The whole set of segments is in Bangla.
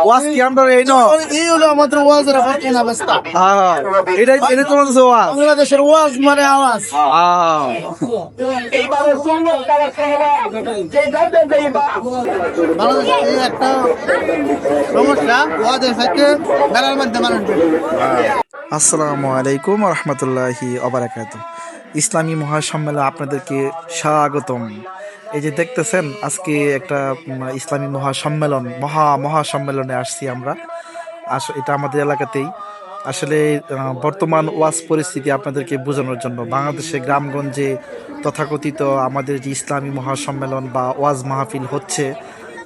ওয়াজ কি আমরা এই ন এই হলো আমাদের ওয়াজের বর্তমান অবস্থা। এটা তোমার ওয়াজ বাংলাদেশের ওয়াজ মানে আওয়াজ। বাংলাদেশে এই একটা সমস্যা, ওয়াজের সাথে মেলার মধ্যে মানুষ আসসালামু আলাইকুম রহমতুল্লাহি অবরাকাত। ইসলামী মহাসম্মেলনে আপনাদেরকে স্বাগতম। এই যে দেখতেছেন আজকে একটা ইসলামী মহাসম্মেলনে আসছি আমরা। এটা আমাদের এলাকাতেই। আসলে বর্তমান ওয়াজ পরিস্থিতি আপনাদেরকে বোঝানোর জন্য বাংলাদেশে গ্রামগঞ্জে তথাকথিত আমাদের যে ইসলামী মহাসম্মেলন বা ওয়াজ মাহফিল হচ্ছে,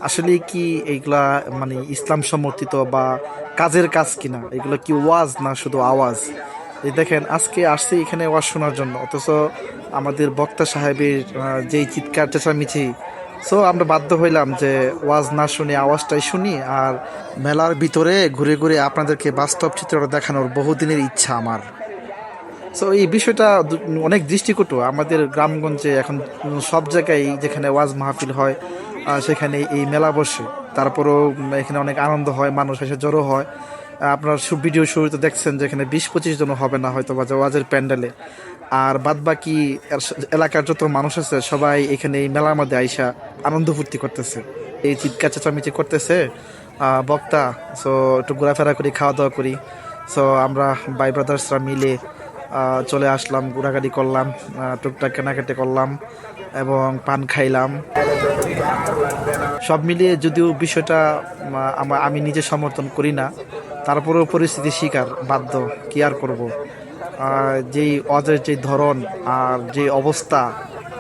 আসলে কি এইগুলা মানে ইসলাম সমর্থিত বা কাজের কাজ কিনা, এগুলো কি ওয়াজ না শুধু আওয়াজ? এই দেখেন আজকে আসছি এখানে ওয়াজ শোনার জন্য, অথচ আমাদের বক্তা সাহেবের যেই চিৎকার চেঁচামেচি, সো আমরা বাধ্য হইলাম যে ওয়াজ না শুনে আওয়াজটাই শুনি। আর মেলার ভিতরে ঘুরে ঘুরে আপনাদেরকে বাস্তব চিত্রটা দেখানোর বহুদিনের ইচ্ছা আমার। সো এই বিষয়টা অনেক দৃষ্টিকটু। আমাদের গ্রামগঞ্জে এখন সব জায়গায় যেখানে ওয়াজ মাহফিল হয় সেখানে এই মেলা বসে, তারপরেও এখানে অনেক আনন্দ হয়, মানুষ এসে জড়ো হয়। আপনার ভিডিও শুরুতে দেখছেন যে এখানে 20-25 জন হবে না হয়তো বা ওয়াজের প্যান্ডেলে, আর বাদবাকি এলাকার যত মানুষ আছে সবাই এখানে এই মেলার মধ্যে আইসা আনন্দ ফুর্তি করতেছে, এই চিৎকার চেঁচামেচি করতেছে বক্তা। সো একটু ঘোরাফেরা করি, খাওয়া দাওয়া করি। সো আমরা ভাই ব্রাদার্সরা মিলে চলে আসলাম, ঘোরাঘুরি করলাম, টুকটাক কেনাকাটি করলাম এবং পান খাইলাম। সব মিলিয়ে যদিও বিষয়টা আমি নিজে সমর্থন করি না, তারপরেও পরিস্থিতি শিকার বাধ্য, কি আর করব। যেই ওয়াজের যে ধরন আর যে অবস্থা,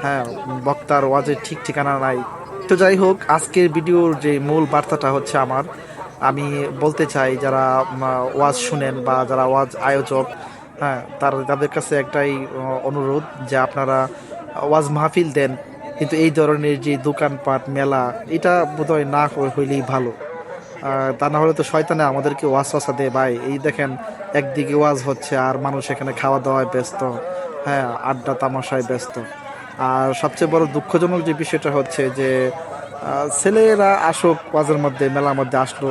হ্যাঁ, বক্তার ওয়াজের ঠিক ঠিকানা নাই। তো যাই হোক, আজকের ভিডিওর যে মূল বার্তাটা হচ্ছে আমি বলতে চাই যারা ওয়াজ শুনেন বা যারা ওয়াজ আয়োজক, হ্যাঁ, তাদের কাছে একটাই অনুরোধ যে আপনারা ওয়াজ মাহফিল দেন, কিন্তু এই ধরনের যে দোকানপাট মেলা এটা বোধহয় না হইলেই ভালো। তা না হলে তো শয়তানে আমাদেরকে ওয়াসওয়াসা দেয় ভাই। এই দেখেন একদিকে ওয়াজ হচ্ছে আর মানুষ এখানে খাওয়া দাওয়ায় ব্যস্ত, হ্যাঁ, আড্ডা তামাশায় ব্যস্ত। আর সবচেয়ে বড় দুঃখজনক যে বিষয়টা হচ্ছে যে ছেলেরা আসুক ওয়াজের মধ্যে, মেলার মধ্যে আসলো,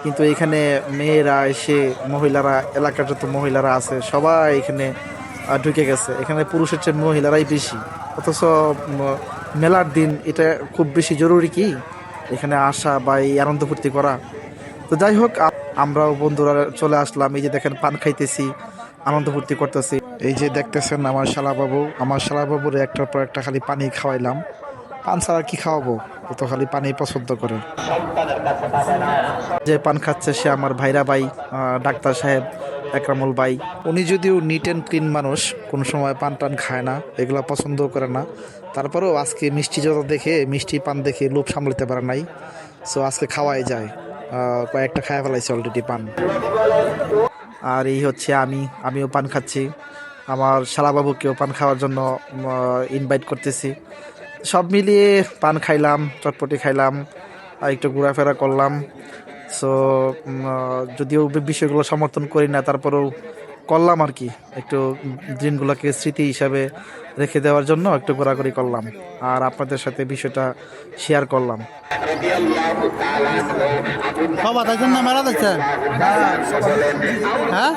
কিন্তু এখানে মেয়েরা এসে, মহিলারা, এলাকার যত মহিলারা আছে সবাই এখানে ঢুকে গেছে। এখানে পুরুষের চেয়ে মহিলারাই বেশি, অথচ মেলার দিন এটা খুব বেশি জরুরি কি এখানে আসা বা এই আনন্দ ফুর্তি করা। তো যাই হোক, আমরাও বন্ধুরা চলে আসলাম। এই যে দেখেন পান খাইতেছি, আনন্দ ফুর্তি করতেছি। এই যে দেখতেছেন আমার শালাবাবুর একটার পর একটা খালি পানি খাওয়াইলাম। পান ছাড়া কি খাওয়াবো, ও তো খালি পানি পছন্দ করে। যে পান খাচ্ছে সে আমার ভাইরা ভাই, ডাক্তার সাহেব একরামুল ভাই। উনি যদিও নিট অ্যান্ড ক্লিন মানুষ, কোনো সময় পান টান খায় না, এগুলো পছন্দও করে না, তারপরেও আজকে মিষ্টি পান দেখে লোভ সামলাতে পারে নাই। সো আজকে খাওয়াই যায়, কয়েকটা খাওয়া ফেলাইছে অলরেডি পান। আর এই হচ্ছে আমিও পান খাচ্ছি, আমার শালাবাবুকেও পান খাওয়ার জন্য ইনভাইট করতেছি। সব মিলিয়ে পান খাইলাম, চটপটি খাইলাম, আর একটু ঘোরাফেরা করলাম। সো যদিও বিষয়গুলো সমর্থন করি না, তারপরেও করলাম আর কি, একটু দিনগুলোকে স্মৃতি হিসাবে রেখে দেওয়ার জন্য একটু ঘোরাঘুরি করলাম আর আপনাদের সাথে বিষয়টা শেয়ার করলাম। সবাই দেখছেন না মেলা দেখছেন? হ্যাঁ,